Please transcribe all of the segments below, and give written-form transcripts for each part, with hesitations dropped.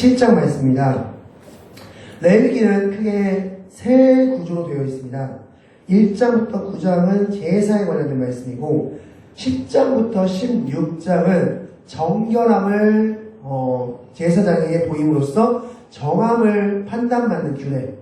17장 말씀입니다. 레위기는 크게 세 구조로 되어 있습니다. 1장부터 9장은 제사에 관련된 말씀이고 10장부터 16장은 정결함을 제사장에게 보임으로써 정함을 판단받는 규례,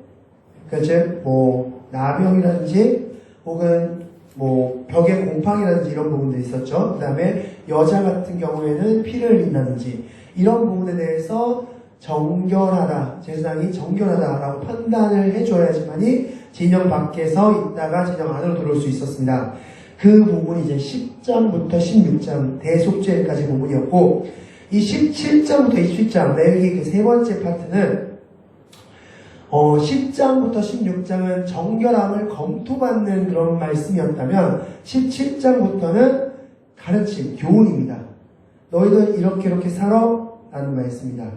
그러니까 뭐 나병이라든지 혹은 뭐 벽에 곰팡이라든지 이런 부분도 있었죠. 그 다음에 여자 같은 경우에는 피를 흘린다든지 이런 부분에 대해서 정결하다, 제사장이 정결하다라고 판단을 해줘야지만이 진영 밖에서 있다가 진영 안으로 들어올 수 있었습니다. 그 부분이 이제 10장부터 16장 대속죄까지 부분이었고, 이 17장부터 27장 레위기 그 세 번째 파트는 10장부터 16장은 정결함을 검토받는 그런 말씀이었다면 17장부터는 가르침, 교훈입니다. 너희들 이렇게 살아 라는 말씀입니다.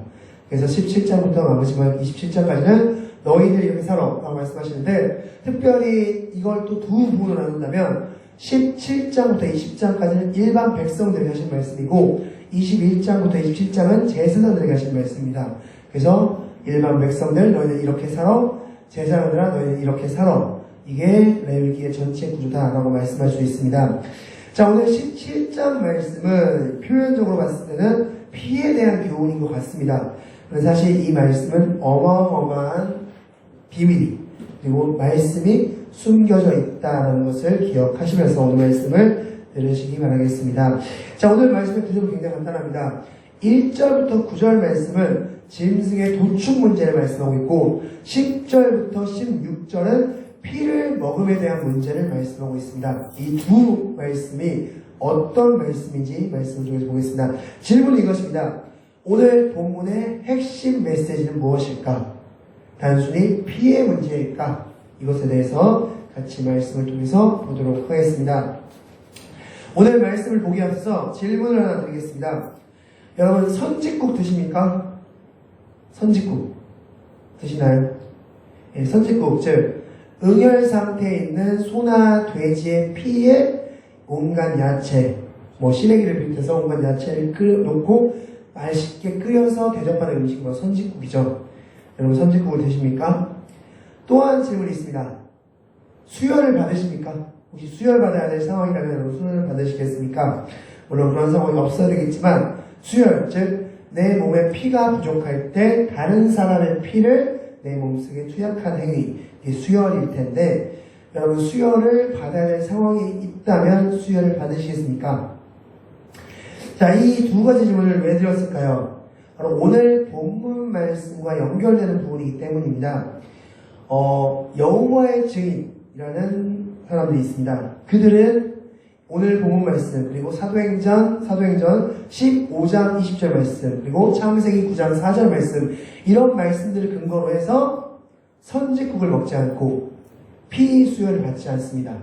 그래서 17장부터 마지막 27장까지는 너희들 이렇게 살아 라고 말씀하시는데, 특별히 이걸 또 두 부분으로 나눈다면 17장부터 20장까지는 일반 백성들에게 하신 말씀이고 21장부터 27장은 제사장들에게 하신 말씀입니다. 그래서 일반 백성들 너희들 이렇게 살아, 제사장들아 너희들 이렇게 살아, 이게 레위기의 전체 구조다라고 말씀할 수 있습니다. 자, 오늘 17장 말씀은 표현적으로 봤을 때는 피에 대한 교훈인 것 같습니다. 그래서 사실 이 말씀은 어마어마한 비밀이, 그리고 말씀이 숨겨져 있다는 것을 기억하시면서 오늘 말씀을 들으시기 바라겠습니다. 자, 오늘 말씀의 구조는 굉장히 간단합니다. 1절부터 9절 말씀은 짐승의 도축 문제를 말씀하고 있고 10절부터 16절은 피를 먹음에 대한 문제를 말씀하고 있습니다. 이 두 말씀이 어떤 말씀인지 말씀을 통해서 보겠습니다. 질문은 이것입니다. 오늘 본문의 핵심 메시지는 무엇일까? 단순히 피의 문제일까? 이것에 대해서 같이 말씀을 통해서 보도록 하겠습니다. 오늘 말씀을 보기 앞서 질문을 하나 드리겠습니다. 여러분, 선짓국 드십니까? 선짓국 드시나요? 예, 선짓국, 즉 응열 상태에 있는 소나 돼지의 피에 온갖 야채, 뭐 시래기를 비롯해서 온갖 야채를 끓여놓고 맛있게 끓여서 대접하는 음식이 뭐 선짓국이죠. 여러분, 선짓국을 드십니까? 또한 질문이 있습니다. 수혈을 받으십니까? 혹시 수혈 받아야 될 상황이라면 여러분 수혈을 받으시겠습니까? 물론 그런 상황이 없어야 되겠지만 수혈, 즉 내 몸에 피가 부족할 때 다른 사람의 피를 내 몸속에 투약한 행위, 이게 수혈일 텐데, 여러분 수혈을 받아야 될 상황이 있다면 수혈을 받으시겠습니까? 자, 이 두 가지 질문을 왜 드렸을까요? 바로 오늘 본문 말씀과 연결되는 부분이기 때문입니다. 여호와의 증인이라는 사람들이 있습니다. 그들은 오늘 본문 말씀, 그리고 사도행전 15장 20절 말씀, 그리고 창세기 9장 4절 말씀, 이런 말씀들을 근거로 해서 선짓국을 먹지 않고 피 수혈을 받지 않습니다.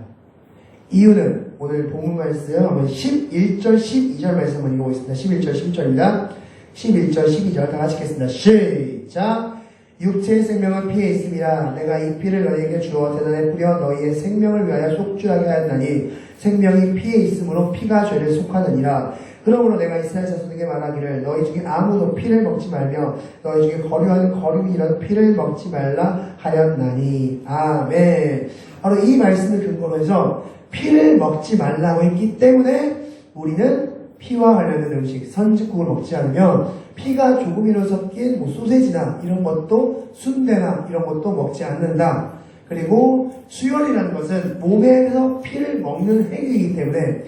이유는 오늘 본문 말씀 한번 11절 12절 말씀 한번 읽어보겠습니다. 11절 10절입니다. 11절 12절 다 같이 읽겠습니다. 시작! 육체의 생명은 피에 있습니다. 내가 이 피를 너희에게 주어 대단에 뿌려 너희의 생명을 위하여 속죄하게 하였나니 생명이 피에 있으므로 피가 죄를 속하느니라. 그러므로 내가 이스라엘 자손에게 말하기를 너희 중에 아무도 피를 먹지 말며 너희 중에 거류하는 거류이라도 피를 먹지 말라 하였나니. 아멘. 바로 이 말씀을 근거로 해서 피를 먹지 말라고 했기 때문에 우리는 피와 관련된 음식, 선짓국을 먹지 않으면 피가 조금이라도 섞인 뭐 소세지나 이런 것도, 순대나 이런 것도 먹지 않는다. 그리고 수혈이라는 것은 몸에서 피를 먹는 행위이기 때문에,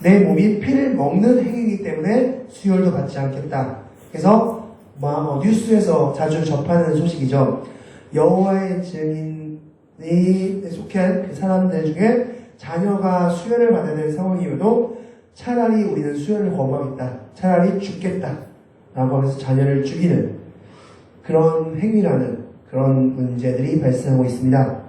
내 몸이 피를 먹는 행위이기 때문에 수혈도 받지 않겠다. 그래서 뉴스에서 자주 접하는 소식이죠. 여호와의 증인이 속한 그 사람들 중에 자녀가 수혈을 받아야 될 상황이어도 차라리 우리는 수혈을 거부하겠다, 차라리 죽겠다 라고 하면서 자녀를 죽이는 그런 행위라는 그런 문제들이 발생하고 있습니다.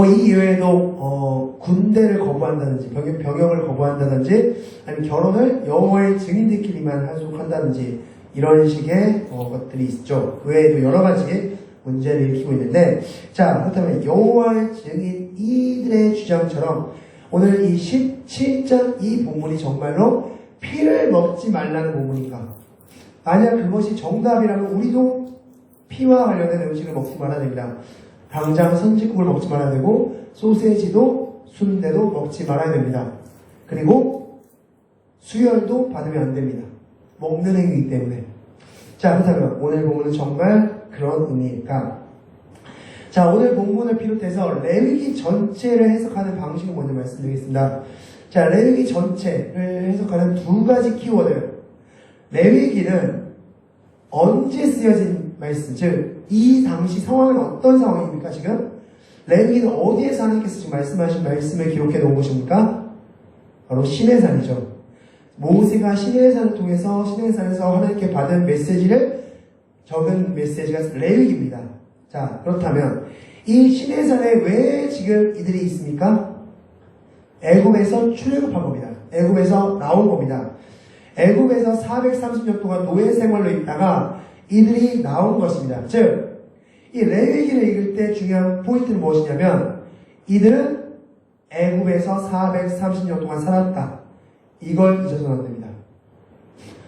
이 이외에도 군대를 거부한다든지 병역을 거부한다든지 아니면 결혼을 여호와의 증인들끼리만 하속한다든지 이런 식의 것들이 있죠. 그 외에도 여러 가지 문제를 일으키고 있는데, 자, 그렇다면 여호와의 증인 이들의 주장처럼 오늘 이 17장 이 본문이 정말로 피를 먹지 말라는 본문인가? 만약 그것이 정답이라면 우리도 피와 관련된 음식을 먹지 말아야 됩니다. 당장 선지국을 먹지 말아야 되고 소세지도 순대도 먹지 말아야 됩니다. 그리고 수혈도 받으면 안 됩니다. 먹는 행위이기 때문에. 자, 그렇다면 오늘 본문은 정말 그런 의미일까? 자, 오늘 본문을 비롯해서 레위기 전체를 해석하는 방식을 먼저 말씀드리겠습니다. 자, 레위기 전체를 해석하는 두 가지 키워드. 레위기는 언제 쓰여진 말씀, 즉 이 당시 상황은 어떤 상황입니까? 지금 레위기는 어디에서 하나님께서 지금 말씀하신 말씀을 기록해 놓은 것입니까? 바로 시내산이죠. 모세가 시내산을 통해서 시내산에서 하나님께 받은 메시지를 적은 메시지가 레위기입니다. 자, 그렇다면 이 시내산에 왜 지금 이들이 있습니까? 애굽에서 출애굽한 겁니다. 애굽에서 나온 겁니다. 애굽에서 430년 동안 노예 생활로 있다가 이들이 나온 것입니다. 즉, 이 레위기를 읽을 때 중요한 포인트는 무엇이냐면 이들은 애굽에서 430년 동안 살았다. 이걸 잊어서는 안 됩니다.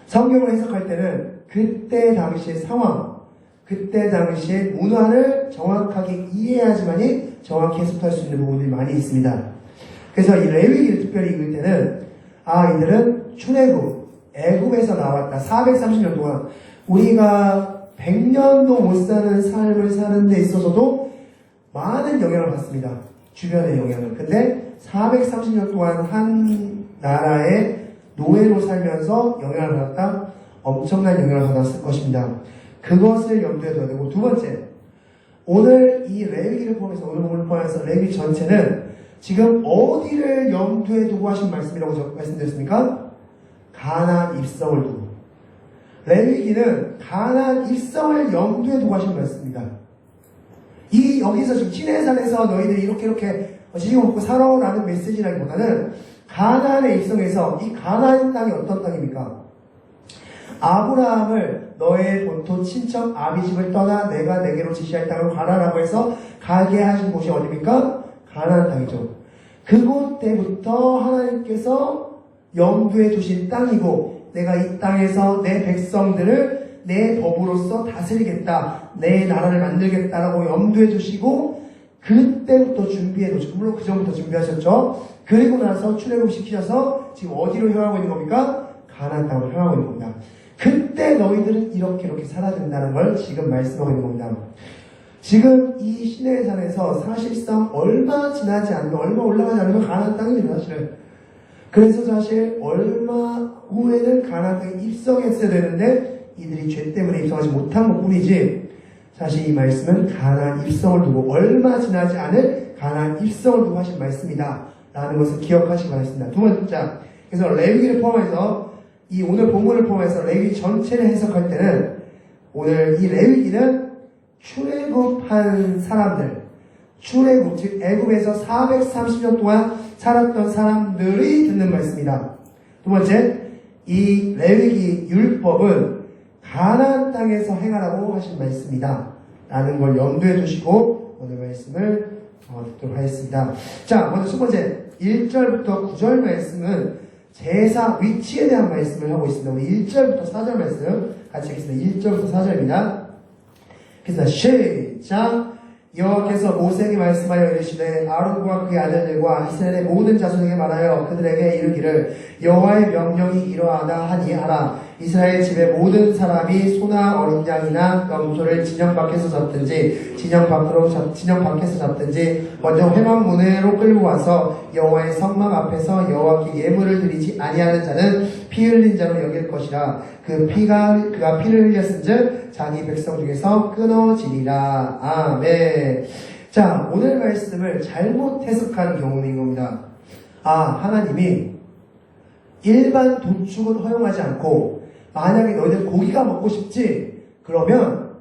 성경을 해석할 때는 그때 당시의 상황, 그때 당시의 문화를 정확하게 이해해야지만이 정확히 해석할 수 있는 부분들이 많이 있습니다. 그래서 이 레위기를 특별히 읽을 때는 이들은 출애굽, 애굽에서 나왔다. 430년 동안 우리가 100년도 못 사는 삶을 사는 데 있어서도 많은 영향을 받습니다. 주변의 영향을. 근데 430년 동안 한 나라의 노예로 살면서 영향을 받았다. 엄청난 영향을 받았을 것입니다. 그것을 염두에 둬야 되고, 두 번째, 오늘 이 레위기를 포함해서, 오늘 본문을 포함해서 레위기 전체는 지금 어디를 염두에 두고 하신 말씀이라고 말씀드렸습니까? 가나안 입성을 두고. 레위기는 가나안 입성을 염두에 두고 하신 말씀입니다. 여기서 지금 시내산에서 너희들이 이렇게 지지고 먹고 살아라는 메시지라기보다는 가나안의 입성에서 이 가나안 땅이 어떤 땅입니까? 아브라함을 너의 본토 친척 아비집을 떠나 내가 내게로 지시할 땅을 가라라고 해서 가게 하신 곳이 어디입니까? 가나안 땅이죠. 그곳 때부터 하나님께서 염두에 두신 땅이고 내가 이 땅에서 내 백성들을 내 법으로서 다스리겠다. 내 나라를 만들겠다라고 염두에 두시고 그때부터 준비해 놓으시고 물론 그 전부터 준비하셨죠. 그리고 나서 출애굽시키셔서 지금 어디로 향하고 있는 겁니까? 가나안 땅으로 향하고 있는 겁니다. 그때 너희들은 이렇게 살아야 된다는 걸 지금 말씀하고 있는 겁니다. 지금 이 시내산에서 사실상 얼마 지나지 않으면 얼마 올라가지 않으면 가나안 땅입니다. 사실은. 그래서 사실 얼마 후에는 가나안 땅에 입성했어야 되는데 이들이 죄 때문에 입성하지 못한 것뿐이지 사실 이 말씀은 가나안 입성을 두고 얼마 지나지 않을 가나안 입성을 두고 하신 말씀이다 라는 것을 기억하시기 바랍니다. 두 번째, 그래서 레위기를 포함해서 이 오늘 본문을 포함해서 레위기 전체를 해석할 때는 오늘 이 레위기는 출애굽한 사람들, 출애굽 즉 애굽에서 430년 동안 살았던 사람들이 듣는 말씀이다. 두 번째, 이 레위기 율법은 가나안 땅에서 행하라고 하신 말씀이다 라는 걸 염두에 두시고 오늘 말씀을 듣도록 하겠습니다. 자, 먼저 첫 번째 1절부터 9절 말씀은 제사 위치에 대한 말씀을 하고 있습니다. 우리 1절부터 4절 말씀 같이 읽겠습니다. 1절부터 4절입니다. 그래서 시작! 여호와께서 모세에게 말씀하여 이르시되 아론과 그의 아들들과 이스라엘의 모든 자손에게 말하여 그들에게 이르기를 여호와의 명령이 이러하다 하니 하라. 이스라엘 집의 모든 사람이 소나 어린 양이나 염소를 진영 밖에서 잡든지 진영 밖에서 잡든지 먼저 회막문으로 끌고 와서 여호와의 성막 앞에서 여호와께 예물을 드리지 아니하는 자는 피 흘린 자로 여길 것이라. 그가 피를 흘렸은즉 자기 백성 중에서 끊어지리라. 아멘. 자, 오늘 말씀을 잘못 해석하는 경우인 겁니다. 하나님이 일반 도축은 허용하지 않고 만약에 너희들 고기가 먹고 싶지? 그러면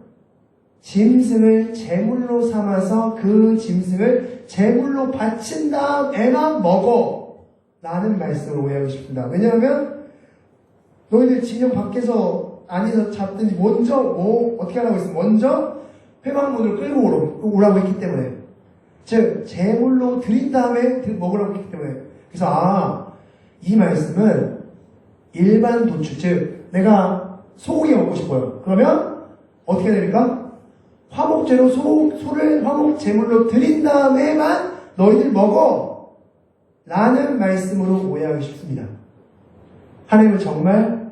짐승을 제물로 삼아서 그 짐승을 제물로 바친 다음에만 먹어 라는 말씀을 오해하고 싶습니다. 왜냐하면 너희들 진영 밖에서 안에서 잡든지 먼저 어떻게 하라고 했으면 먼저 회막문을 끌고 오라고 했기 때문에 즉 제물로 드린 다음에 먹으라고 했기 때문에 그래서 이 말씀은 일반 도축 즉 내가 소고기 먹고 싶어요. 그러면 어떻게 됩니까? 화목제로 소를 화목 제물로 드린 다음에만 너희들 먹어 라는 말씀으로 오해하기 쉽습니다. 하나님은 정말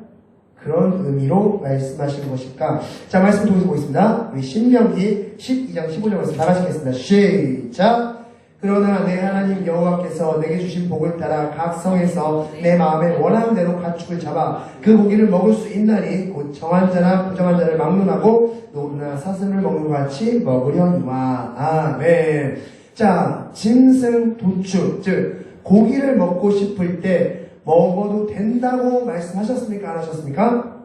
그런 의미로 말씀하신 것일까? 자, 말씀 통해서 보겠습니다. 우리 신명기 12장 15절 말씀 다 같이 읽겠습니다. 시작! 그러나 내 하나님 여호와께서 내게 주신 복을 따라 각 성에서 내 마음에 원하는 대로 가축을 잡아 그 고기를 먹을 수 있나니 곧 정한 자나 부정한 자를 막론하고 노루나 사슴을 먹는 것 같이 먹으려니와. 아멘. 자, 짐승 도축, 즉 고기를 먹고 싶을 때 먹어도 된다고 말씀하셨습니까? 안 하셨습니까?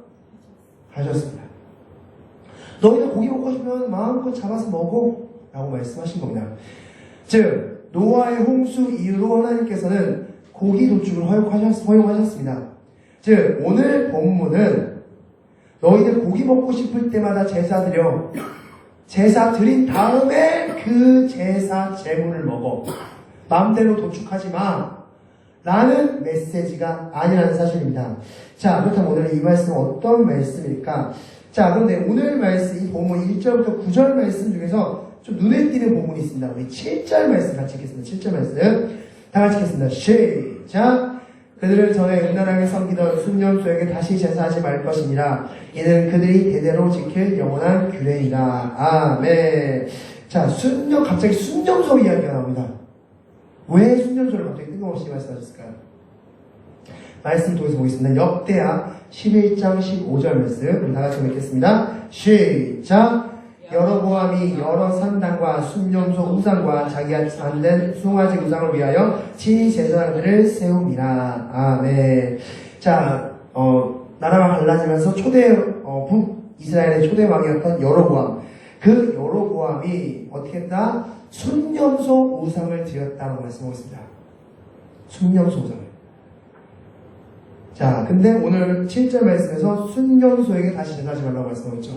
하셨습니다. 너희들 고기 먹고 싶으면 마음껏 잡아서 먹어 라고 말씀하신 겁니다. 즉 노아의 홍수 이후로 하나님께서는 고기 도축을 허용하셨습니다. 즉 오늘 본문은 너희들 고기 먹고 싶을 때마다 제사 드려 제사 드린 다음에 그 제사 제물을 먹어 마음대로 도축하지 마 라는 메시지가 아니라는 사실입니다. 자, 그렇다면 오늘 이 말씀은 어떤 말씀일까? 자, 그런데 오늘 말씀, 이 본문 1절부터 9절 말씀 중에서 좀 눈에 띄는 본문이 있습니다. 우리 7절 말씀 같이 읽겠습니다. 7절 말씀. 다 같이 읽겠습니다. 시작! 그들을 전에 음란하게 섬기던 순년소에게 다시 제사하지 말 것이니라. 이는 그들이 대대로 지킬 영원한 규례이다. 아멘. 자, 갑자기 순년소 이야기가 나옵니다. 왜 순년소를 갑자기 뜬금없이 말씀하셨을까요? 말씀 통해서 보겠습니다. 역대하 11장 15절 말씀 우리 다같이 읽겠습니다. 시작! 여로보암이 여러 산당과 순년소 우상과 자기가 만든 송아지 우상을 위하여 친히 제사장들을 세웁니다. 아멘. 자, 나라가 갈라지면서 북이스라엘의 초대 왕이었던 여로보암. 그 여로보암이 어떻게 했다? 순년소 우상을 드렸다고 말씀하고 있습니다. 순년소 우상을. 자, 근데 오늘 7절 말씀에서 순년소에게 다시 제사하지 말라고 말씀하고 있죠.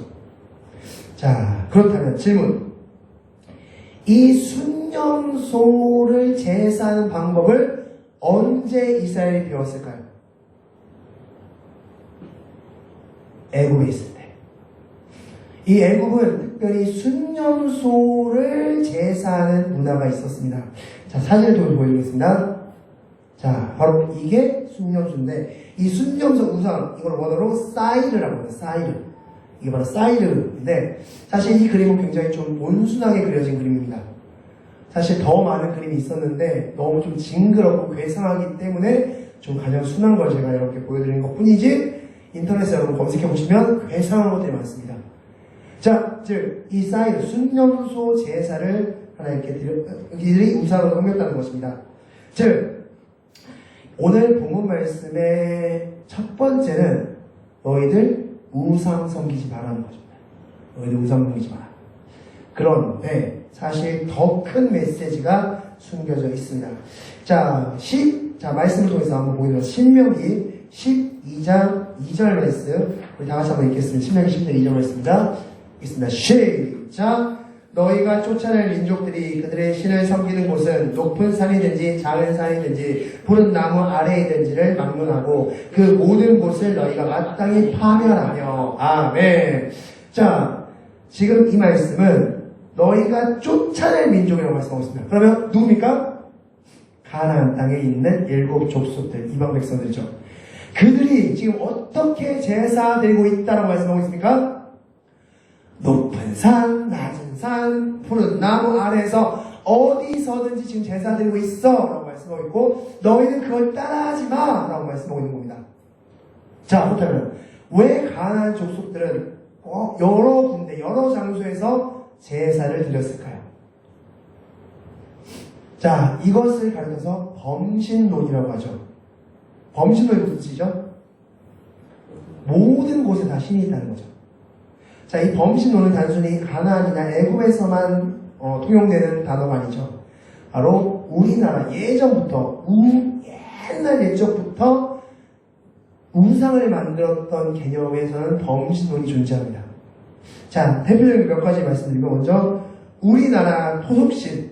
자, 그렇다면 질문. 이 순년소를 제사하는 방법을 언제 이스라엘이 배웠을까요? 애굽에 있을 때. 이 애굽은 특별히 순년소를 제사하는 문화가 있었습니다. 자, 사진을 통해서 보여드리겠습니다. 자, 바로 이게 순년소인데, 이 순년소 우상, 이걸 원어로 사이르라고 합니다. 사이르. 이게 바로 사이르인데, 사실 이 그림은 굉장히 좀 온순하게 그려진 그림입니다. 사실 더 많은 그림이 있었는데, 너무 좀 징그럽고 괴상하기 때문에 좀 가장 순한 걸 제가 이렇게 보여드리는 것 뿐이지, 인터넷에 여러분 검색해보시면 괴상한 것들이 많습니다. 자, 즉, 이 사이드, 순년소 제사를 하나님께 이들이 우상으로 섬겼다는 것입니다. 즉, 오늘 본문 말씀의 첫 번째는 너희들 우상 섬기지 말라는 것입니다. 너희들 우상 섬기지 마라. 그런데 사실 더 큰 메시지가 숨겨져 있습니다. 자, 말씀을 통해서 한번 보여드리면 신명기 12장 2절 말씀 우리 다 같이 한번 읽겠습니다. 신명기 12장 2절 말씀입니다. 있습니다. 시작! 너희가 쫓아낼 민족들이 그들의 신을 섬기는 곳은 높은 산이든지 작은 산이든지 푸른 나무 아래이든지를 막론하고 그 모든 곳을 너희가 마땅히 파멸하며. 아멘. 자, 지금 이 말씀은 너희가 쫓아낼 민족이라고 말씀하고 있습니다. 그러면 누굽니까? 가나안 땅에 있는 7 족속들, 이방 백성들이죠. 그들이 지금 어떻게 제사 드리고 있다고 말씀하고 있습니까? 높은 산, 낮은 산, 푸른 나무 아래에서 어디서든지 지금 제사 드리고 있어 라고 말씀하고 있고, 너희는 그걸 따라하지 마 라고 말씀하고 있는 겁니다. 자, 그렇다면 왜 가나안 족속들은 여러 군데, 여러 장소에서 제사를 드렸을까요? 자, 이것을 가리켜서 범신론이라고 하죠. 범신론이 무슨 뜻이죠? 모든 곳에 다 신이 있다는 거죠. 자, 이 범신론은 단순히 가나안이나 애굽에서만 통용되는 단어가 아니죠. 바로 우리나라 예전부터 옛날 옛적부터 우상을 만들었던 개념에서는 범신론이 존재합니다. 자, 대표적인 몇 가지 말씀드리면 먼저 우리나라 토속신,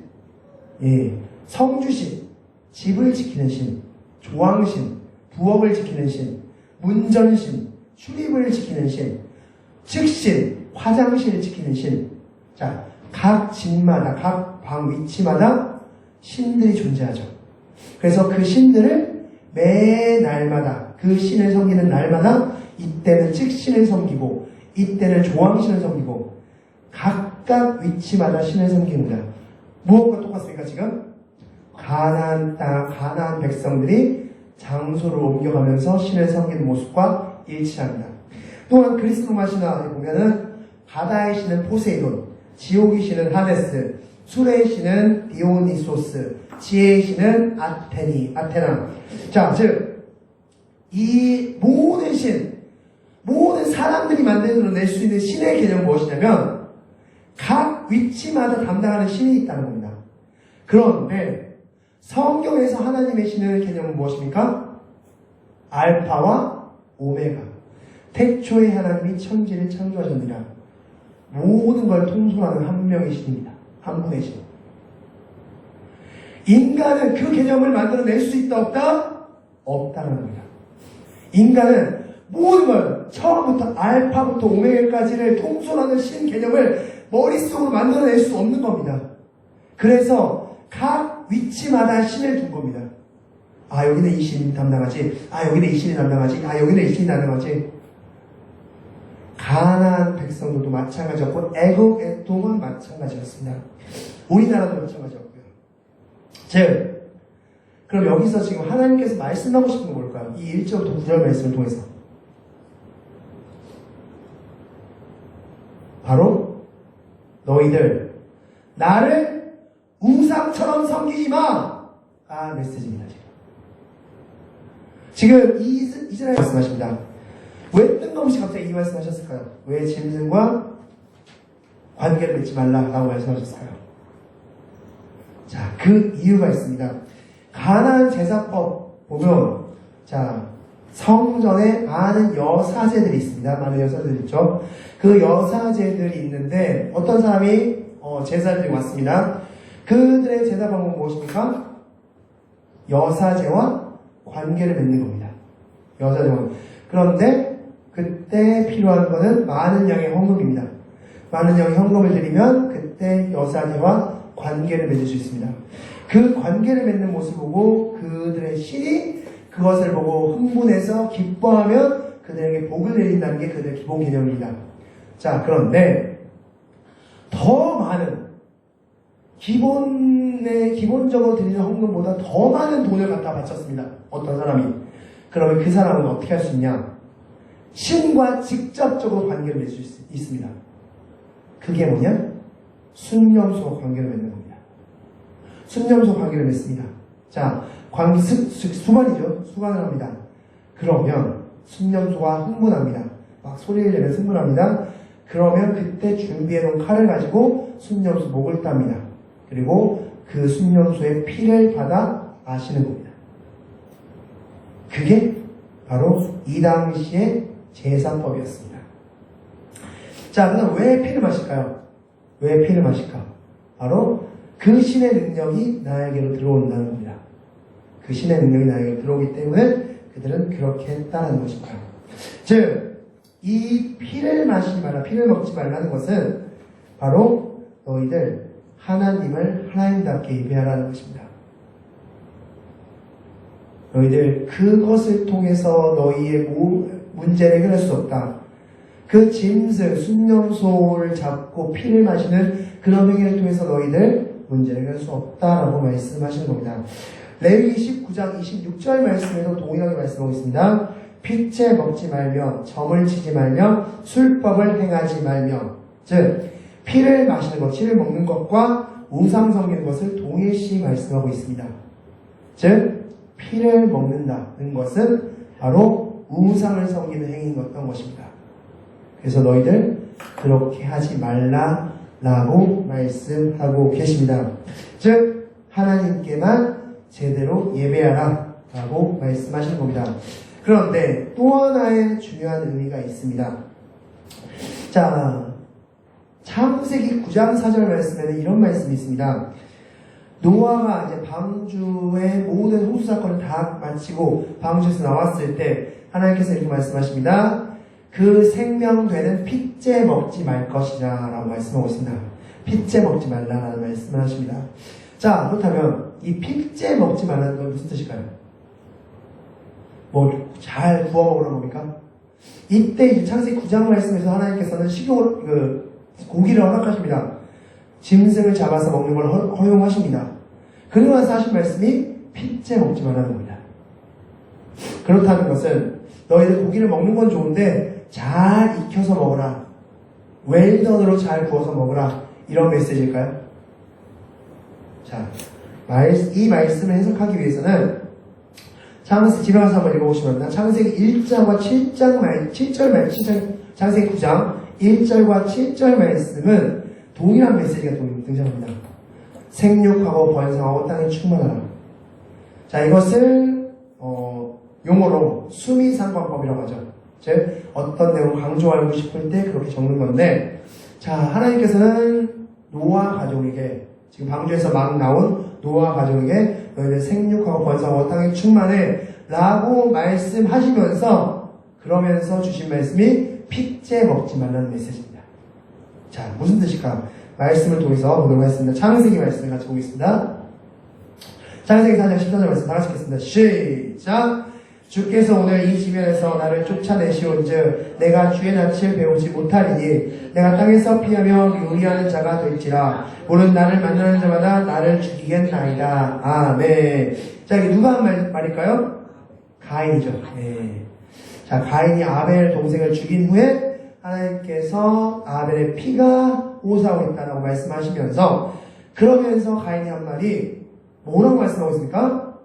성주신, 집을 지키는 신, 조왕신, 부엌을 지키는 신, 문전신, 출입을 지키는 신, 즉신, 화장실을 지키는 신. 자, 각 집마다, 각 방 위치마다 신들이 존재하죠. 그래서 그 신들을 매 날마다, 그 신을 섬기는 날마다 이때는 즉신을 섬기고, 이때는 조왕신을 섬기고, 각각 위치마다 신을 섬깁니다. 무엇과 똑같습니까, 지금? 가나안 땅, 가나안 백성들이 장소를 옮겨가면서 신을 섬기는 모습과 일치합니다. 또한 그리스 로마 신화에 보면은 바다의 신은 포세이돈, 지옥의 신은 하데스, 술의 신은 디오니소스, 지혜의 신은 아테나. 자, 즉, 이 모든 신, 모든 사람들이 만들어낼 수 있는 신의 개념은 무엇이냐면, 각 위치마다 담당하는 신이 있다는 겁니다. 그런데, 성경에서 하나님의 신의 개념은 무엇입니까? 알파와 오메가. 태초에 하나님이 천지를 창조하셨느라 모든 걸 통솔하는 한 명의 신입니다. 한 분의 신. 인간은 그 개념을 만들어낼 수 있다 없다? 없다는 겁니다. 인간은 모든 걸 처음부터 알파부터 오메가까지를 통솔하는 신 개념을 머릿속으로 만들어낼 수 없는 겁니다. 그래서 각 위치마다 신을 둔 겁니다. 아, 여기는 이 신이 담당하지. 아, 여기는 이 신이 담당하지. 아, 여기는 이 신이 담당하지. 가나안 백성들도 마찬가지였고, 애국 애통은 마찬가지였습니다. 우리나라도 마찬가지였고요. 즉, 그럼 여기서 지금 하나님께서 말씀하고 싶은 건 뭘까요? 이 1절부터 9절 말씀을 통해서. 바로, 너희들, 나를 우상처럼 섬기지 마! 아, 메시지입니다, 지금 이스라엘 말씀하십니다. 왜 뜬금없이 갑자기 이 말씀하셨을까요? 왜 짐승과 관계를 맺지 말라라고 말씀하셨을까요? 자, 그 이유가 있습니다. 가나안 제사법 보면, 자, 성전에 많은 여사제들이 있습니다. 많은 여사제들이 있죠. 그 여사제들이 있는데, 어떤 사람이 제사를 드리고 왔습니다. 그들의 제사 방법은 무엇입니까? 여사제와 관계를 맺는 겁니다. 여사제와. 그런데, 그때 필요한 것은 많은 양의 헌금입니다. 많은 양의 헌금을 드리면 그때 여사제와 관계를 맺을 수 있습니다. 그 관계를 맺는 모습을 보고 그들의 신이 그것을 보고 흥분해서 기뻐하면 그들에게 복을 내린다는 게 그들의 기본 개념입니다. 자, 그런데 더 많은 기본적으로 드리는 헌금보다 더 많은 돈을 갖다 바쳤습니다. 어떤 사람이. 그러면 그 사람은 어떻게 할 수 있냐? 신과 직접적으로 관계를 맺을 수 있습니다. 그게 뭐냐? 순념소와 관계를 맺는 겁니다. 순념소 관계를 맺습니다. 자, 수관이죠. 수관을 합니다. 그러면 순념소가 흥분합니다. 막 소리를 내면 흥분합니다. 그러면 그때 준비해놓은 칼을 가지고 순념소 목을 땁니다. 그리고 그 순념소의 피를 받아 마시는 겁니다. 그게 바로 이 당시의 제사법이었습니다. 자, 그럼 왜 피를 마실까요? 왜 피를 마실까? 바로 그 신의 능력이 나에게로 들어온다는 겁니다. 그 신의 능력이 나에게로 들어오기 때문에 그들은 그렇게 했다는 것입니다. 즉, 이 피를 마시지 말라, 피를 먹지 말라는 것은 바로 너희들 하나님을 하나님답게 예배하라는 것입니다. 너희들 그것을 통해서 너희의 문제를 해결할 수 없다. 그 짐승, 순념소를 잡고 피를 마시는 그런 행위를 통해서 너희들 문제를 해결할 수 없다라고 말씀하시는 겁니다. 레위기 19장 26절 말씀에도 동일하게 말씀하고 있습니다. 피째 먹지 말며 점을 치지 말며 술법을 행하지 말며. 즉 피를 마시는 것, 피를 먹는 것과 우상 섬기는 것을 동일시 말씀하고 있습니다. 즉 피를 먹는다는 것은 바로 우상을 섬기는 행위였던 것입니다. 그래서 너희들 그렇게 하지 말라라고 말씀하고 계십니다. 즉 하나님께만 제대로 예배하라라고 말씀하시는 겁니다. 그런데 또 하나의 중요한 의미가 있습니다. 자, 창세기 9장 4절 말씀에는 이런 말씀이 있습니다. 노아가 이제 방주의 모든 홍수 사건을 다 마치고 방주에서 나왔을 때 하나님께서 이렇게 말씀하십니다. 그 생명되는 핏째 먹지 말 것이다 라고 말씀하고 있습니다. 핏째 먹지 말라라는 말씀을 하십니다. 자, 그렇다면 이 핏째 먹지 말라는 건 무슨 뜻일까요? 뭐 잘 구워 먹으라는 겁니까? 이때 창세기 9장 말씀에서 하나님께서는 식용으로 고기를 허락하십니다. 짐승을 잡아서 먹는 걸 허용하십니다. 그리고 나서 하신 말씀이 핏째 먹지 말라는 겁니다. 그렇다는 것은 너희들 고기를 먹는 건 좋은데 잘 익혀서 먹어라. 웰던으로 잘 구워서 먹어라. 이런 메시지일까요? 자, 이 말씀을 해석하기 위해서는 집에 가서 한번 읽어보시면 창세기 1장과 7절 창세기 9장 1절과 7절 말씀은 동일한 메시지가 등장합니다. 생육하고 번성하고 땅에 충만하라. 자, 이것을 용어로 수미상관법이라고 하죠. 즉 어떤 내용을 강조하고 싶을 때 그렇게 적는 건데, 자, 하나님께서는 노아 가족에게, 지금 방주에서 막 나온 노아 가족에게 너희들 생육하고 번성하고 땅에 충만해 라고 말씀하시면서, 그러면서 주신 말씀이 핏째 먹지 말라는 메시지입니다. 자, 무슨 뜻일까? 말씀을 통해서 보도록 하겠습니다. 창세기 말씀을 같이 보겠습니다. 창세기 4장 14절 말씀 다 같이 읽겠습니다. 시작! 주께서 오늘 이 지면에서 나를 쫓아내시온즉 내가 주의 낯을 배우지 못하리니 내가 땅에서 피하며 요리하는 자가 될지라. 물은 나를 만나는 자마다 나를 죽이겠나이다. 아멘. 자, 이게 누가 한 말일까요? 가인이죠. 네. 자, 가인이 아벨 동생을 죽인 후에 하나님께서 아벨의 피가 오사하고 있다라고 말씀하시면서, 그러면서 가인이 한 말이 뭐라고 말씀하고 있습니까?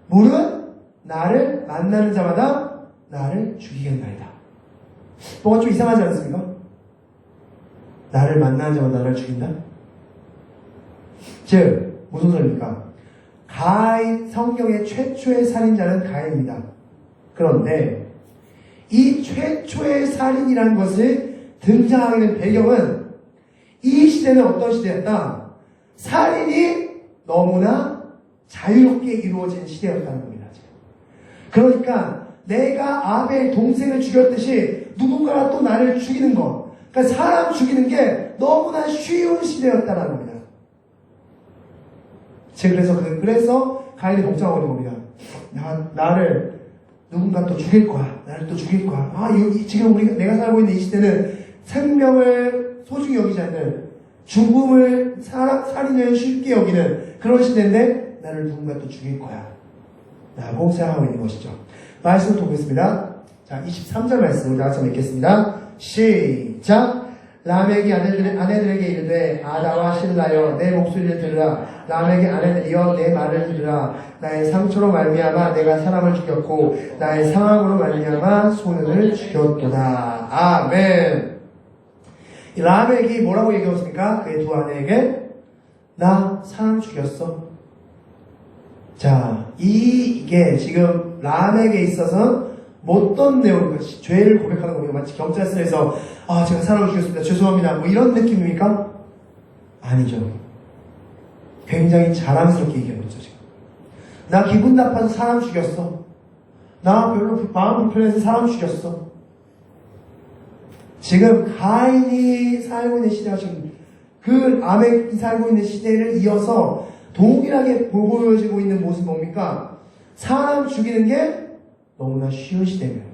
물은 나를 만나는 자마다 나를 죽이겠나이다. 뭐가 좀 이상하지 않습니까? 나를 만나는 자마다 나를 죽인다? 즉 무슨 소리입니까? 가인, 성경의 최초의 살인자는 가인입니다. 그런데 이 최초의 살인이라는 것을 등장하게 된 배경은, 이 시대는 어떤 시대였다? 살인이 너무나 자유롭게 이루어진 시대였다는 겁니다. 그러니까 내가 아벨 동생을 죽였듯이 누군가가 또 나를 죽이는 것, 그러니까 사람 죽이는 게 너무나 쉬운 시대였다는 겁니다. 그래서 가인이 복잡하고 있는 겁니다. 나를 누군가 또 죽일 거야. 나를 또 죽일 거야. 지금 내가 살고 있는 이 시대는 생명을 소중히 여기지 않는, 죽음을 살인을 쉽게 여기는 그런 시대인데 나를 누군가 또 죽일 거야 라고 생각하고 있는 것이죠. 말씀을 보겠습니다. 자, 23절 말씀을 다시 한번 읽겠습니다. 시작! 라멕이 아내들에게 이르되 아다와 실라여 내 목소리를 들으라. 라멕의 아내들이여 내 말을 들으라. 나의 상처로 말미암아 내가 사람을 죽였고 나의 상함으로 말미암아 소년을 죽였도다. 아멘. 라멕이 뭐라고 얘기했습니까? 그의 두 아내에게 나 사람 죽였어. 자, 이게 지금 라멕에 있어서 어떤 내용입니까? 죄를 고백하는 겁니다. 마치 경찰서에서 제가 사람을 죽였습니다. 죄송합니다. 뭐 이런 느낌입니까? 아니죠. 굉장히 자랑스럽게 얘기하고 있죠. 지금 나 기분 나빠서 사람 죽였어. 나 별로 마음 불편해서 사람 죽였어. 지금 가인이 살고 있는 시대가 지금 그 라멕이 살고 있는 시대를 이어서 동일하게 보여지고 있는 모습은 뭡니까? 사람 죽이는 게 너무나 쉬운 시대입니다.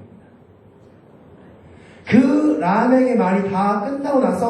그 라멕의 말이 다 끝나고 나서